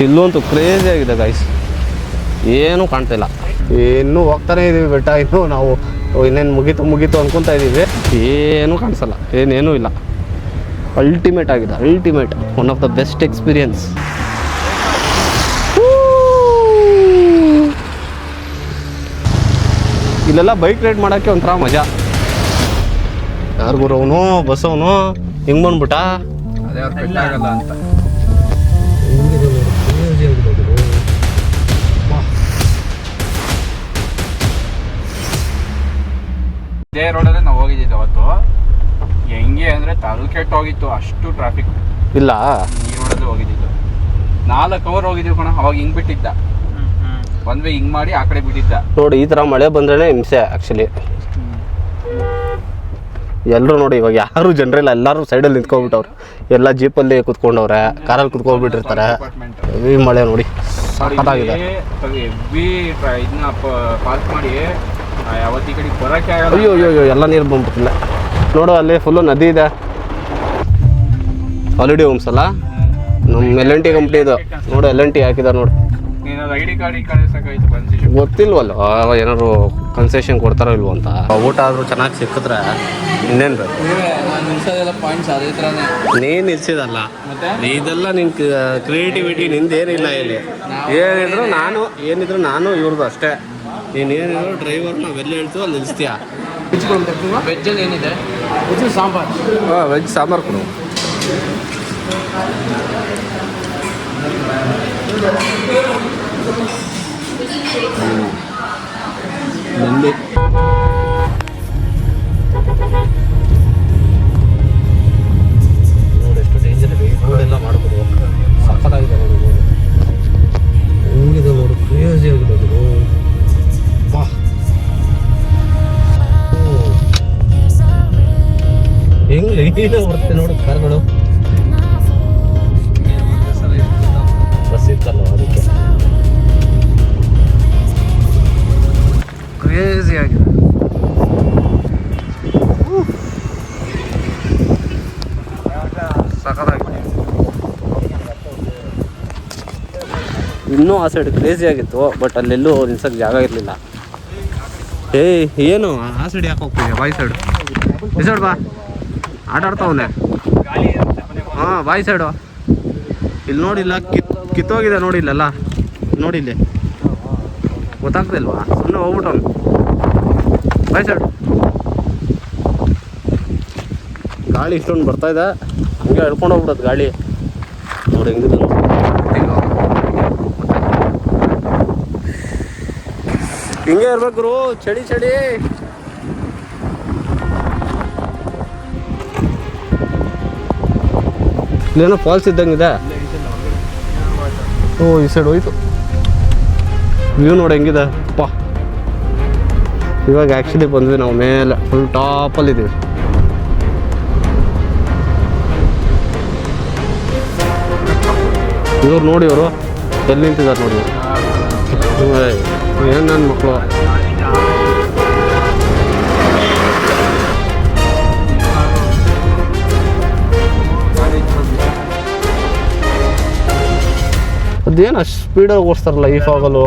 ಇಲ್ಲಂತೂ crazy ಆಗಿದೆ guys, ಏನೂ ಕಾಣ್ತಿಲ್ಲ. ಇನ್ನೂ ಹೋಗ್ತಾನೆ ಇದೀವಿ ಬೆಟ್ಟ, ಇನ್ನೂ ನಾವು ಇನ್ನೇನು ಮುಗೀತು ಅನ್ಕೊತಾ ಇದ್ದೀವಿ. ಏನೂ ಕಾಣಿಸಲ್ಲ, ಏನೇನೂ ಇಲ್ಲ. ಅಲ್ಟಿಮೇಟ್ ಆಗಿದೆ, ultimate, one of the best experience. ಇಲ್ಲೆಲ್ಲ ಬೈಕ್ ರೈಡ್ ಮಾಡೋಕ್ಕೆ ಒಂಥರ ಮಜಾ. ಯಾರಿಗೂ ಅವನು ಬಸ್ ಅವನು ಹಿಂಗೆ ಬಂದ್ಬಿಟ್ಟ, ಅದೇ ಅವ್ರು ಕಟ್ಟಾಗಲ್ಲ ಅಂತ. ಇದೇ ರೋಡಲ್ಲೇ ನಾವು ಹೋಗಿದ್ದಿದ್ದು ಅವತ್ತು. ಹೆಂಗೆ ಅಂದರೆ ತಲೆ ಕೆಟ್ಟೋಗಿತ್ತು, ಅಷ್ಟು ಟ್ರಾಫಿಕ್. ಇಲ್ಲ ಈ ರೋಡಲ್ಲೇ ಹೋಗಿದ್ದಿದ್ದು. 4 ಅವರ್ ಹೋಗಿದ್ದೀವಿ ಕಣ. ಅವಾಗ ಹಿಂಗೆ ಬಿಟ್ಟಿದ್ದ, ಒಂದ್ ವೇ ಹಿಂಗೆ ಮಾಡಿ ಆ ಕಡೆ ಬಿಟ್ಟಿದ್ದ. ನೋಡಿ, ಈ ಥರ ಮಳೆ ಬಂದ್ರೇ ಹಿಂಸೆ ಆ್ಯಕ್ಚುಲಿ. ಎಲ್ಲರೂ ನೋಡಿ, ಇವಾಗ ಯಾರು ಜನರಿಲ್ಲ, ಎಲ್ಲರೂ ಸೈಡಲ್ಲಿ ನಿಂತ್ಕೊಂಡ್ಬಿಟ್ಟವ್ರೆ. ಎಲ್ಲ ಜೀಪಲ್ಲಿ ಕುತ್ಕೊಂಡವ್ರೆ, ಕಾರಲ್ಲಿ ಕುತ್ಕೊಂಡ್ಬಿಟ್ಟಿರ್ತಾರೆ. ಹೆವಿ ಮಳೆ ನೋಡಿ, ಸಖತ್ತಾಗಿದೆ. ಹೆವಿ ಇದನ್ನ ಪಾರ್ಕ್ ಮಾಡಿ ಯಾವತ್ತಿ ಕಡೆ ಬರೋಕ್ಕೆ ಆಗಲ್ಲ. ಅಯ್ಯೋ ಎಲ್ಲ ನೀರು ಬಂದ್ಬಿಟ್ಟಿಲ್ಲ. ನೋಡು, ಅಲ್ಲಿ ಫುಲ್ಲು ನದಿ ಇದೆ. ಹಾಲಿಡೇ ಹೋಮ್ಸ್ ಅಲ್ಲ, ನಮ್ಮ L&T ಕಂಪ್ನಿ ಇದು. ನೋಡು, L&T ಹಾಕಿದ್ದಾರೆ ನೋಡಿ. ಐಡಿ ಕಾರ್ಡ್ ಕಳಿಸಕ್ಕಾಯ್ತು, ಕನ್ಸೆಷನ್ ಗೊತ್ತಿಲ್ವಲ್ಲ ಏನಾದ್ರು ಕನ್ಸೆಷನ್ ಕೊಡ್ತಾರೋ ಇಲ್ವೋ ಅಂತ. ಊಟ ಆದರೂ ಚೆನ್ನಾಗಿ ಸಿಕ್ಕಿದ್ರೆ ಇನ್ನೇನು ಬೇಕು. ನಾನು ನಿಲ್ಸೋದೆಲ್ಲ ಪಾಯಿಂಟ್ಸ್ ಅದೇ ಥರನೇ. ನೀನು ನಿಲ್ಸಿದಲ್ಲ, ಇದೆಲ್ಲ ನಿನ್ನ ಕ್ರಿಯೇಟಿವಿಟಿ ನಿಂದೇನಿಲ್ಲ ಇಲ್ಲಿ. ಏನಿದ್ರು ನಾನು ಇವ್ರದ್ದು ಅಷ್ಟೇ. ನೀನೇನಿದ್ರು ಡ್ರೈವರ್ ನಾವೆಲ್ಲ ಹೇಳ್ತೀವಿ ಅಲ್ಲಿ ನಿಲ್ಲಿಸ್ತೀಯ. ವೆಜ್ಜಲ್ಲಿ ಏನಿದೆ? ವೆಜ್ ಸಾಂಬಾರು. ಹಾಂ, ವೆಜ್ ಸಾಂಬಾರು ಕೊಡು. ನಂದಿ ನೋಡಿ, ಎಷ್ಟು ಡೇಂಜರ್ ಇದೆ. ರೋಡೆಲ್ಲ ಮಾಡ್ಬೋದು, ಸಖತ್ತಾಗಿದೆ ನೋಡಿ. ರೋಡು ಹೆಂಗಿದೆ ನೋಡು, ಕ್ರೇಜಿ ಆಗಿದೆ ಅದು. ಬಾ, ಹೆಂಗೆ ಲೈಟಿಗೆ ಬರುತ್ತೆ ನೋಡು ಕಾರ್ಗಳು. ಬಸ್ ಇತ್ತಲ್ಲ ಅದಕ್ಕೆ ಕ್ರೇಜಿ ಆಗಿದೆ. ಸಖತ್ತಾಗಿದೆ. ಇನ್ನೂ ಆ ಸೈಡ್ ಕ್ರೇಜಿ ಆಗಿತ್ತು, ಬಟ್ ಅಲ್ಲೆಲ್ಲೂ ನಿಲ್ಸಕ್ಕೆ ಜಾಗ ಇರಲಿಲ್ಲ. ಏನು ಆ ಸೈಡ್ ಯಾಕೆ ಹೋಗ್ತಿದ್ಯಾ? ಬಾಯ್ ಸೈಡು, ಈ ಸೈಡ್ ಬಾ, ಆಟ ಆಡ್ತಾವನೆ. ಹಾಂ, ಬಾಯ್ ಸೈಡು. ಇಲ್ಲಿ ನೋಡಿಲ್ಲ, ಕಿತ್ತೋಗಿದೆ ನೋಡಿ ಇಲ್ಲೆಲ್ಲ. ನೋಡಿ ಇಲ್ಲಿ ಗೊತ್ತಾಗ್ತಿಲ್ವಾ? ಸುಮ್ಮನೆ ಹೋಗ್ಬಿಟ್ಟವನು. ಬಾಯ್ ಸೈಡು. ಗಾಳಿ ಇಷ್ಟೊಂದು ಬರ್ತಾಯಿದೆ, ಹಂಗೆ ಹೇಳ್ಕೊಂಡು ಹೋಗ್ಬಿಡೋದು ಗಾಳಿ. ನೋಡಿ ಹೆಂಗಿದೆ, ಹಿಂಗೆ ಇರ್ಬೇಕು. ಚಳಿ ಇಲ್ಲೇನೋ ಫಾಲ್ಸ್ ಇದ್ದಂಗಿದೆ. ಓ, ಈ ಸೈಡ್ ಹೋಯ್ತು. ವ್ಯೂ ನೋಡಿ ಹೆಂಗಿದೆ ಅಪ್ಪ. ಇವಾಗ ಆ್ಯಕ್ಚುಲಿ ಬಂದ್ವಿ ನಾವು ಮೇಲೆ, ಫುಲ್ ಟಾಪಲ್ಲಿದ್ದೀವಿ. ಇವ್ರು ನೋಡಿ, ಇವರು ಎಲ್ಲಿ ನಿಂತಿದ್ದಾರೆ ನೋಡಿ. ಏನು ನನ್ನ ಮಕ್ಕಳು. ಅದೇನು ಅಷ್ಟು ಸ್ಪೀಡಾಗಿ ಓಡಿಸ್ತಾರಲ್ಲ ಈ ಫಾಗಲು.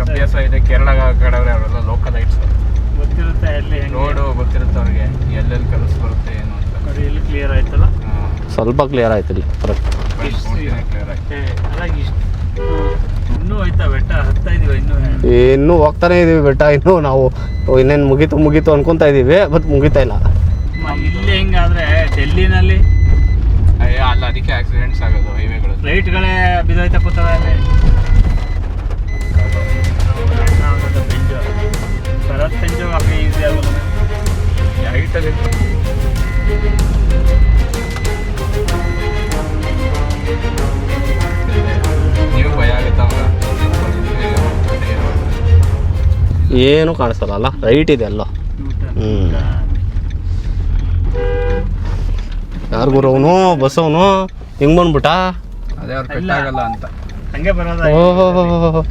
ಅಭ್ಯಾಸ ಇದೆ. ಕೇರಳ ಕಡೆಯವ್ರೆ ಅವರೆಲ್ಲ ಲೋಕಲ್ ಐಟ್ಸ್ ಗೊತ್ತಿರುತ್ತೆ, ಎಲ್ಲಿ ರೋಡು ಗೊತ್ತಿರುತ್ತೆ ಅವ್ರಿಗೆ, ಎಲ್ಲೆಲ್ಲಿ ಕಲಿಸ್ ಬರುತ್ತೆ ಏನು ಅಂತ. ಇಲ್ಲಿ ಕ್ಲಿಯರ್ ಆಯ್ತಲ್ಲ, ಸ್ವಲ್ಪ ಕ್ಲಿಯರ್ ಆಯ್ತು ಇಲ್ಲಿ. ಕರೆಕ್ಟ್, ಕ್ಲಿಯರ್ ಆಯ್ತು. ಇನ್ನೂ ಆಯ್ತಾ ಬೆಟ್ಟ ಹತ್ತಾ ಇದೀವಿ, ಇನ್ನೂ ಹೋಗ್ತಾನೆ ಇದೀವಿ ಬೆಟ್ಟ. ಇನ್ನೂ ನಾವು ಇನ್ನೇನು ಮುಗೀತು ಅನ್ಕೊತಾ ಇದೀವಿ, ಬಟ್ ಮುಗಿತಾ ಇಲ್ಲ. ಇಲ್ಲಿ ಹೆಂಗಾದ್ರೆ ಡೆಲ್ಲಿನಲ್ಲಿ ಅಲ್ಲ, ಅದಕ್ಕೆ ಆಕ್ಸಿಡೆಂಟ್ಸ್ ಆಗೋದು. ಹೈವೇಗಳು ಫ್ಲೈಟ್ಗಳೇ ಬಿದ್ದೋಯ್ತಾ ಕೂತವೆ ಅಲ್ಲಿ. ಬರೋದು ಪೆಂಜು ಹಾಗೆ ಈಸಿ ಆಗೋದು ಹೈಟಲ್ಲಿ. ನೀವು ಭಯ ಆಗುತ್ತಾ? ಏನು ಕಾಣಿಸಲ್ಲ ಅಲ್ಲ, ರೈಟ್ ಇದೆ ಅಲ್ಲ. ಯಾರಿಗೂ ಅವನು ಬಸ್ ಅವನು ಹಿಂಗೆ ಬಂದ್ಬಿಟ್ಟ. ಅದೇ ಅವ್ರು ಕಟ್ಟಾಗಲ್ಲ ಅಂತ ಹಂಗೆ ಬರೋದು. ಓಹೋ,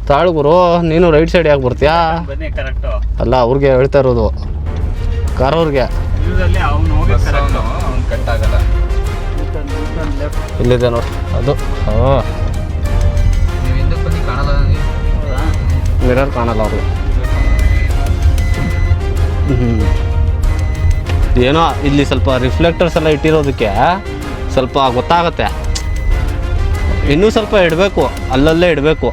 ತಾಳು ಗುರು, ನೀನು ರೈಟ್ ಸೈಡ್ ಯಾಕೆ ಬರ್ತೀಯಾ? ಬನ್ನಿ ಕರೆಕ್ಟು ಅಲ್ಲ, ಅವ್ರಿಗೆ ಹೇಳ್ತಾ ಇರೋದು, ಕಾರ್ ಅವ್ರಿಗೆ. ಅವ್ನು ಹೋಗಿ ಅವ್ನು ಕಟ್ಟಾಗಲ್ಲ. ಇಲ್ಲಿದೆ ನೋಡಿ ಅದು. ನೀವು ಹಿಂದಕ್ಕೆ ಬನ್ನಿ ಕಾಣಲ್ಲ ನನಗೆ. ಮಿರರ್ ಕಾಣಲ್ಲ ಅವರು. ಏನೋ ಇಲ್ಲಿ ಸ್ವಲ್ಪ ರಿಫ್ಲೆಕ್ಟರ್ಸ್ ಎಲ್ಲ ಇಟ್ಟಿರೋದಕ್ಕೆ ಸ್ವಲ್ಪ ಗೊತ್ತಾಗತ್ತೆ. ಇನ್ನೂ ಸ್ವಲ್ಪ ಇಡಬೇಕು, ಅಲ್ಲಲ್ಲೇ ಇಡಬೇಕು.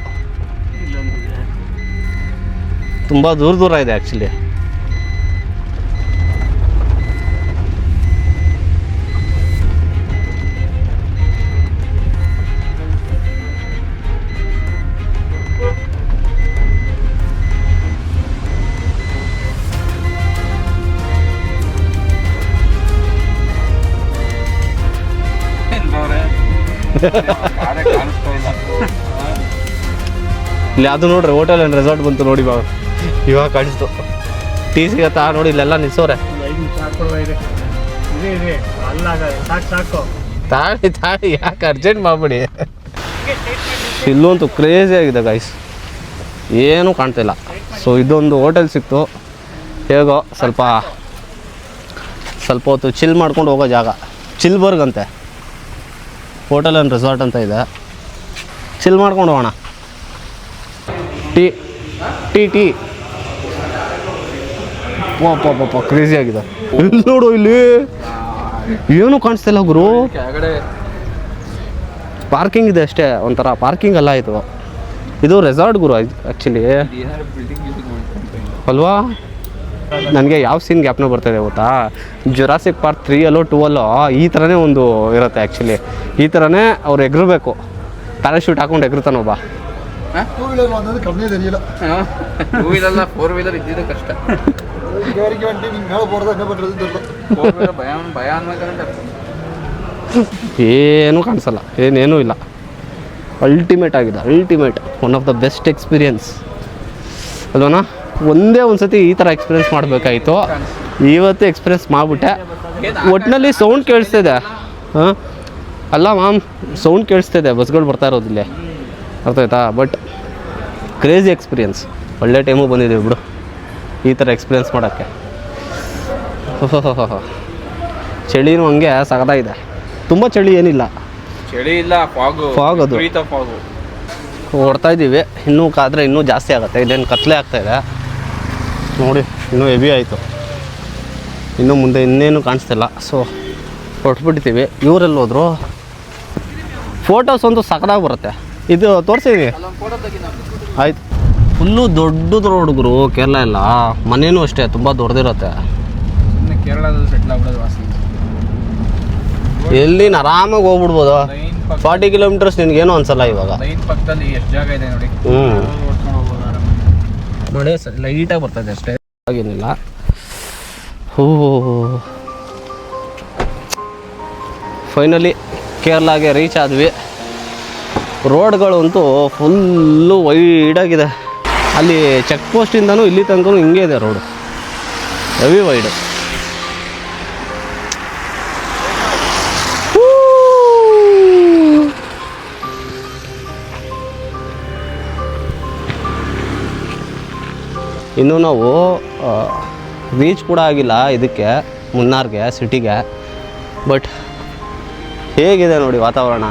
ತುಂಬ ದೂರ ಇದೆ ಆ್ಯಕ್ಚುಲಿ. ಇಲ್ಲಿ ಅದು ನೋಡ್ರಿ ಹೋಟೆಲ್ ಆ್ಯಂಡ್ ರೆಸಾರ್ಟ್ ಬಂತು ನೋಡಿ. ಇವಾಗ ಕಾಣಿಸ್ತು. ಟೀ ಸಿಗತ್ತಾ ನೋಡಿ, ಇಲ್ಲೆಲ್ಲ ನಿಲ್ಸೋರೆ. ತಾಳಿ ಯಾಕೆ ಅರ್ಜೆಂಟ್ ಮಾಡ್ಬಿಡಿ. ಇಲ್ಲಂತೂ ಕ್ರೇಜಿ ಆಗಿದೆ ಗೈಸ್, ಏನೂ ಕಾಣ್ತಿಲ್ಲ. ಸೊ ಇದೊಂದು ಹೋಟೆಲ್ ಸಿಕ್ತು. ಹೇಗೋ ಸ್ವಲ್ಪ ಹೊತ್ತು ಚಿಲ್ ಮಾಡ್ಕೊಂಡು ಹೋಗೋ ಜಾಗ. ಚಿಲ್ಬರ್ಗ್ ಅಂತೆ, ಹೋಟೆಲ್ ಆ್ಯಂಡ್ ರೆಸಾರ್ಟ್ ಅಂತ ಇದೆ. ಚಿಲ್ ಮಾಡ್ಕೊಂಡು ಹೋಗೋಣ. ಟೀ ಪಾಪ ಕ್ರೇಜಿ ಆಗಿದೆ. ಇಲ್ಲಿ ನೋಡು, ಇಲ್ಲಿ ಏನು ಕಾಣಿಸ್ತಿಲ್ಲ ಗುರು. ಪಾರ್ಕಿಂಗ್ ಇದೆ ಅಷ್ಟೇ, ಒಂಥರ ಪಾರ್ಕಿಂಗ್ ಅಲ್ಲ ಇದು ರೆಸಾರ್ಟ್ ಗುರು ಆ್ಯಕ್ಚುಲಿ ಅಲ್ವಾ. ನನಗೆ ಯಾವ ಸೀನ್ ಗ್ಯಾಪ್ನ ಬರ್ತಾಯಿದೆ ಗೊತ್ತಾ, ಜುರಾಸಿಕ್ ಪಾರ್ಕ್ 3 2 ಈ ಥರನೇ ಒಂದು ಇರುತ್ತೆ ಆ್ಯಕ್ಚುಲಿ. ಈ ಥರನೇ ಅವ್ರು ಎಗರಬೇಕು, ಪ್ಯಾರಾಶೂಟ್ ಹಾಕೊಂಡು ಎಗರ್ತಾನೊಬ್ಬ. 2 ವೀಲರ್ ಅನ್ನೋದು ಕಮ್ಮಿ ತೆರಿಯಿಲ್ಲ. 2 ವೀಲರ್ 4 ವೀಲರ್ ಇದ್ದಿದ್ದು ಕಷ್ಟ. ಏನೂ ಕಾಣಿಸಲ್ಲ, ಏನೇನೂ ಇಲ್ಲ. ಅಲ್ಟಿಮೇಟ್ ಆಗಿದೆ, one of the best experience ಅಲ್ವನಾ. ಒಂದೇ ಒಂದು ಸತಿ ಈ ಥರ ಎಕ್ಸ್ಪೀರಿಯೆನ್ಸ್ ಮಾಡಬೇಕಾಯಿತು. ಇವತ್ತು ಎಕ್ಸ್ಪೀರಿಯೆನ್ಸ್ ಮಾಡಿಬಿಟ್ಟೆ. ಒಟ್ಟಿನಲ್ಲಿ ಸೌಂಡ್ ಕೇಳಿಸ್ತಿದೆ. ಹಾಂ ಅಲ್ಲ ಮ್ಯಾಮ್, ಸೌಂಡ್ ಕೇಳಿಸ್ತಿದೆ, ಬಸ್ಗಳು ಬರ್ತಾ ಇರೋದಿಲ್ಲ, ಅರ್ಥ ಆಯ್ತಾ. But crazy experience. ಒಳ್ಳೆ ಟೈಮು ಬಂದಿದ್ದೀವಿ ಬಿಡು ಈ ಥರ ಎಕ್ಸ್ಪೀರಿಯೆನ್ಸ್ ಮಾಡೋಕ್ಕೆ. ಚಳಿನೂ ಹಂಗೆ ಸಗದಾಗಿದೆ. ತುಂಬ ಚಳಿ ಏನಿಲ್ಲ, ಚಳಿ ಇಲ್ಲ, ಫಾಗ್ ಅದು ಓಡ್ತಾ ಇದ್ದೀವಿ. ಇನ್ನೂ ಕಾದರೆ ಇನ್ನೂ ಜಾಸ್ತಿ ಆಗುತ್ತೆ. ಇದೇನು ಕತ್ಲೆ ಆಗ್ತಾಯಿದೆ ನೋಡಿ, ಇನ್ನೂ ಹೆವಿ ಆಯಿತು. ಇನ್ನು ಮುಂದೆ ಇನ್ನೇನು ಕಾಣಿಸ್ತಿಲ್ಲ. ಸೊ ಹೊರಟ್ಬಿಟ್ಟಿದ್ದೀವಿ. ಇವರೆಲ್ಲ ಹೋದ್ರು. ಫೋಟೋಸ್ ಒಂದು ಸಖತ್ತಾಗಿ ಬರುತ್ತೆ. ಇದು ತೋರಿಸಿದ್ದೀನಿ ಆಯ್ತು. ಫುಲ್ಲು ದೊಡ್ಡದು ರೋಡ್ ಗುರು. ಕೇರಳ ಎಲ್ಲ ಮನೇನೂ ಅಷ್ಟೇ ತುಂಬ ದೊಡ್ಡದಿರುತ್ತೆ. ಕೇರಳದಲ್ಲಿ ಸೆಟ್ಲ್ ಆಗ್ಬಿಡೋದು ವಾಸನೆ. ಎಲ್ಲಿನ ಆರಾಮಾಗಿ ಹೋಗ್ಬಿಡ್ಬೋದು. 40 ಕಿಲೋಮೀಟರ್ಸ್ ನಿನಗೇನು ಅನ್ಸಲ್ಲ ಇವಾಗ. ಲೈನ್ ಪಕ್ಕದಲ್ಲಿ ಎಷ್ಟು ಜಾಗ ಇದೆ ನೋಡಿ. ಮಳೆ ಲೈಟಾಗಿ ಬರ್ತದೆ ಅಷ್ಟೇ, ಹಾಗೇನಿಲ್ಲ. ಫೈನಲಿ ಕೇರಳಗೆ ರೀಚ್ ಆದ್ವಿ. ರೋಡ್ಗಳಂತೂ ಫುಲ್ಲು ವೈಡಾಗಿದೆ. ಅಲ್ಲಿ ಚೆಕ್ ಪೋಸ್ಟಿಂದನೂ ಇಲ್ಲಿ ತನಕ ಹಿಂಗೆ ಇದೆ ರೋಡು, ಹೆವಿ ವೈಡು. ಇನ್ನೂ ನಾವು ರೀಚ್ ಕೂಡ ಆಗಿಲ್ಲ ಇದಕ್ಕೆ, ಮುನ್ನಾರ್ಗೆ, ಸಿಟಿಗೆ. ಬಟ್ ಹೇಗಿದೆ ನೋಡಿ ವಾತಾವರಣ,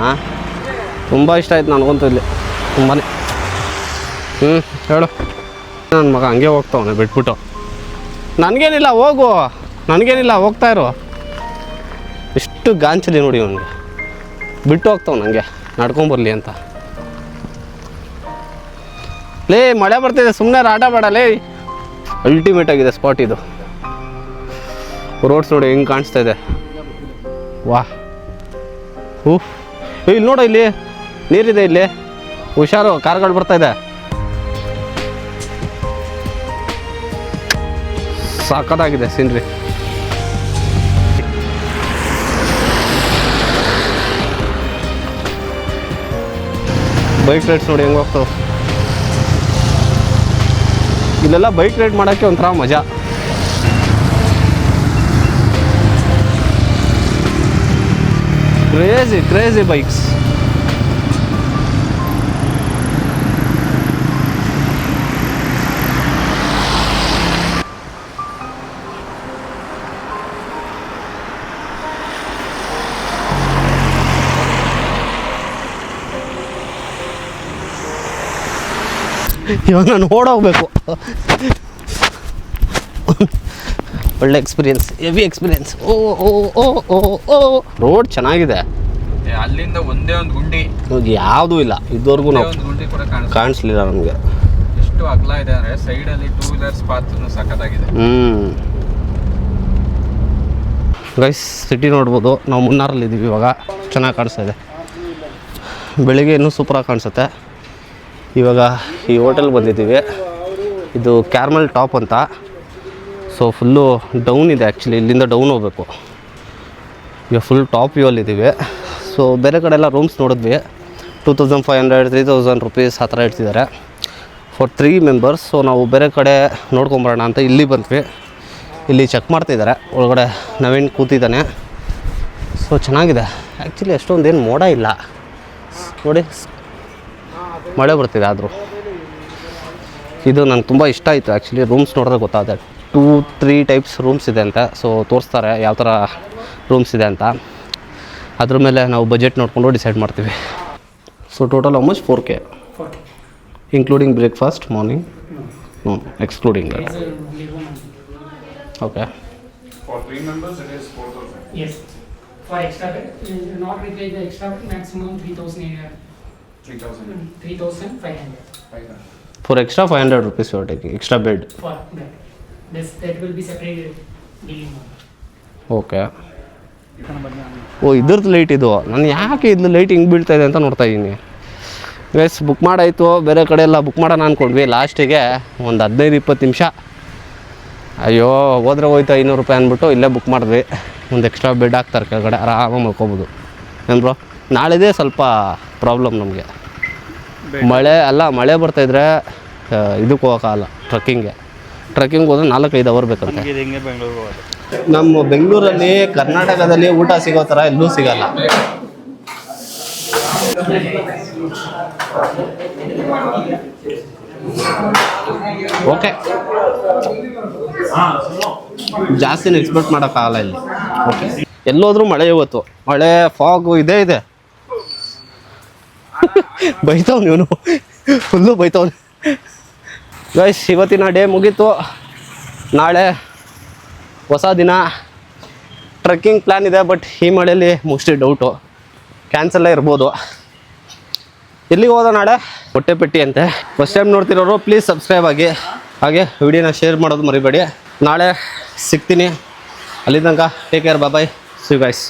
ತುಂಬ ಇಷ್ಟ ಆಯ್ತು ನನಗಂತೂ ಇಲ್ಲಿ ತುಂಬಾ. ಹೇಳು. ನನ್ನ ಮಗ ಹಂಗೆ ಹೋಗ್ತಾವನೆ ಬಿಟ್ಬಿಟ್ಟು. ನನಗೇನಿಲ್ಲ ಹೋಗು, ನನಗೇನಿಲ್ಲ ಹೋಗ್ತಾ ಇರೋ. ಎಷ್ಟು ಗಾಂಚಲಿ ನೋಡಿ ಅವನಿಗೆ, ಬಿಟ್ಟು ಹೋಗ್ತಾವ ನನಗೆ ನಡ್ಕೊಂಬರ್ಲಿ ಅಂತ. ಲೇ ಮಳೆ ಬರ್ತಿದೆ, ಸುಮ್ಮನೆ ಆಟ ಬೇಡಲೇ. ಅಲ್ಟಿಮೇಟ್ ಆಗಿದೆ ಸ್ಪಾಟ್ ಇದು. ರೋಡ್ಸ್ ನೋಡಿ ಹೆಂಗೆ ಕಾಣಿಸ್ತಾ ಇದೆ. ವಾಹ್. ಇಲ್ಲಿ ನೋಡು, ಇಲ್ಲಿ ನೀರಿದೆ, ಇಲ್ಲಿ ಹುಷಾರು, ಕಾರ್ಗಳು ಬರ್ತಾ ಇದೆ. ಸಾಕತ್ತಾಗಿದೆ ಸೀನ್ರಿ. ಬೈಕ್ ರೈಡ್ಸ್ ನೋಡಿ ಹೆಂಗೆ ಹೋಗ್ತಾವೆ. ಇಲ್ಲೆಲ್ಲ ಬೈಕ್ ರೈಡ್ ಮಾಡೋಕ್ಕೆ ಒಂಥರ ಮಜಾ. Crazy bikes. ಇವಾಗ ನಾನು ಓಡೋಗ್ಬೇಕು. ಒಳ್ಳೆ ಎಕ್ಸ್ಪೀರಿಯನ್ಸ್, ಹೆವಿ ಎಕ್ಸ್ಪೀರಿಯನ್ಸ್. ಓ ಓ ಓ ಓ ಓ ರೋಡ್ ಚೆನ್ನಾಗಿದೆ. ಅಲ್ಲಿಂದ ಒಂದೇ ಒಂದು ಗುಂಡಿ ಯಾವುದೂ ಇಲ್ಲ ಇದುವರೆಗೂ. ನಾವು ಒಂದು ಗುಂಡಿ ಕೂಡ ಕಾಣಿಸ್ಲಿಲ್ಲ ನಮಗೆ. ಎಷ್ಟು ಅಗಲ ಇದೆ ಅಂದರೆ ಸೈಡಲ್ಲಿ 2 ವೀಲರ್ಸ್ ಪಾತ್ರೂ ಸಖತ್ತಾಗಿದೆ. ಗೈಸ್ ಸಿಟಿ ನೋಡ್ಬೋದು. ನಾವು ಮುನ್ನಾರಲ್ಲಿ ಇದ್ದೀವಿ ಇವಾಗ. ಚೆನ್ನಾಗಿ ಕಾಣಿಸ್ತಾ ಇದೆ. ಬೆಳಿಗ್ಗೆ ಇನ್ನೂ ಸೂಪರಾಗಿ ಕಾಣಿಸುತ್ತೆ. ಇವಾಗ ಈ ಹೋಟೆಲ್ ಬಂದಿದ್ದೀವಿ. ಇದು ಕ್ಯಾರ್ಮಲ್ ಟಾಪ್ ಅಂತ. ಸೊ ಫುಲ್ಲು ಡೌನ್ ಇದೆ ಆ್ಯಕ್ಚುಲಿ. ಇಲ್ಲಿಂದ ಡೌನ್ ಹೋಗಬೇಕು. ಈಗ ಫುಲ್ ಟಾಪ್ ವ್ಯೂ ಅಲ್ಲಿದ್ದೀವಿ. ಸೊ ಬೇರೆ ಕಡೆ ಎಲ್ಲ ರೂಮ್ಸ್ ನೋಡಿದ್ವಿ. 2500 3000 ರುಪೀಸ್ ಆ ಥರ ಇಡ್ತಿದ್ದಾರೆ ಫಾರ್ 3 ಮೆಂಬರ್ಸ್. ಸೊ ನಾವು ಬೇರೆ ಕಡೆ ನೋಡ್ಕೊಂಬರೋಣ ಅಂತ ಇಲ್ಲಿ ಬಂದ್ವಿ. ಇಲ್ಲಿ ಚೆಕ್ ಮಾಡ್ತಿದ್ದಾರೆ. ಒಳಗಡೆ ನವೀನ್ ಕೂತಿದ್ದಾನೆ. ಸೊ ಚೆನ್ನಾಗಿದೆ ಆ್ಯಕ್ಚುಲಿ. ಅಷ್ಟೊಂದೇನು ಮೋಡ ಇಲ್ಲ ನೋಡಿ, ಮಳೆ ಬರ್ತಿದೆ. ಆದರೂ ಇದು ನಂಗೆ ತುಂಬ ಇಷ್ಟ ಆಯಿತು ಆ್ಯಕ್ಚುಲಿ. ರೂಮ್ಸ್ ನೋಡಿದ್ರೆ ಗೊತ್ತಾಗುತ್ತೆ 2-3 ಟೈಪ್ಸ್ ರೂಮ್ಸ್ ಇದೆ ಅಂತ. ಸೊ ತೋರಿಸ್ತಾರೆ ಯಾವ ಥರ ರೂಮ್ಸ್ ಇದೆ ಅಂತ. ಅದ್ರ ಮೇಲೆ ನಾವು ಬಜೆಟ್ ನೋಡಿಕೊಂಡು ಡಿಸೈಡ್ ಮಾಡ್ತೀವಿ. So total how much? 4K including breakfast morning? No, excluding that. Okay. For 3 members it is 4,000. Yes. For extra bed, not replace the extra bed, maximum 3,800. 3,500. For extra 500 rupees you are taking, extra bed. For bed. That will be separated billing. Okay. ಓ ಇದ್ರದ್ದು light ಇದು. ನಾನು ಯಾಕೆ ಇದು light ಹಿಂಗೆ ಬೀಳ್ತಾ ಇದೆ ಅಂತ ನೋಡ್ತಾ ಇದ್ದೀನಿ. ಗೈಸ್ ಬುಕ್ ಮಾಡಾಯಿತು. ಬೇರೆ ಕಡೆ ಎಲ್ಲ ಬುಕ್ ಮಾಡೋಣ ಅಂದ್ಕೊಂಡ್ವಿ. ಲಾಸ್ಟಿಗೆ ಒಂದು 15-20 ನಿಮಿಷ ಅಯ್ಯೋ ಹೋದ್ರೆ ಹೋಯ್ತು 500 ರೂಪಾಯಿ ಅಂದ್ಬಿಟ್ಟು ಇಲ್ಲೇ ಬುಕ್ ಮಾಡಿದ್ವಿ. ಒಂದು ಎಕ್ಸ್ಟ್ರಾ ಬೆಡ್ ಹಾಕ್ತಾರೆ ಕೆಳಗಡೆ, ಆರಾಮಾಗಿ ಮಲ್ಕೋಬೋದು. ಏನು ಬ್ರೋ, ನಾಳೆದೇ ಸ್ವಲ್ಪ ಪ್ರಾಬ್ಲಮ್ ನಮಗೆ. ಮಳೆ ಬರ್ತಾಯಿದ್ರೆ ಇದಕ್ಕೆ ಹೋಗೋಕ್ಕಾಗಲ್ಲ. ಟ್ರೆಕ್ಕಿಂಗ್ ಹೋದ್ರೆ 4-5 ಅವರ್ ಬೇಕಂತೆ. ನಮ್ಮ ಬೆಂಗಳೂರಲ್ಲಿ ಕರ್ನಾಟಕದಲ್ಲಿ ಊಟ ಸಿಗೋ ಥರ ಎಲ್ಲೂ ಸಿಗಲ್ಲ. ಓಕೆ, ಜಾಸ್ತಿನ ಎಕ್ಸ್ಪೆಕ್ಟ್ ಮಾಡೋಕ್ಕಾಗಲ್ಲ ಇಲ್ಲಿ. ಓಕೆ, ಎಲ್ಲೋದ್ರೂ ಮಳೆ. ಇವತ್ತು ಮಳೆ, ಫಾಗು ಇದೆ. ಬೈತಾವ್ ನೀನು, ಫುಲ್ಲು ಬೈತಾವ್. ಗೈಸ್ ಇವತ್ತಿನ ಡೇ ಮುಗೀತು. ನಾಳೆ ಹೊಸ ದಿನ. ಟ್ರೆಕ್ಕಿಂಗ್ ಪ್ಲ್ಯಾನ್ ಇದೆ, ಬಟ್ ಈ ಮಳೆಯಲ್ಲಿ ಮೋಸ್ಟ್ಲಿ ಡೌಟು, ಕ್ಯಾನ್ಸಲ್ಲೇ ಇರ್ಬೋದು. ಎಲ್ಲಿಗೆ ಹೋದ ನಾಳೆ? ಹೊಟ್ಟೆಪೆಟ್ಟಿ ಅಂತೆ. ಫಸ್ಟ್ ಟೈಮ್ ನೋಡ್ತಿರೋರು ಪ್ಲೀಸ್ ಸಬ್ಸ್ಕ್ರೈಬ್ ಆಗಿ, ಹಾಗೆ ವಿಡಿಯೋನ ಶೇರ್ ಮಾಡೋದು ಮರಿಬೇಡಿ. ನಾಳೆ ಸಿಗ್ತೀನಿ. ಅಲ್ಲಿ ತನಕ take care, bye, see you guys.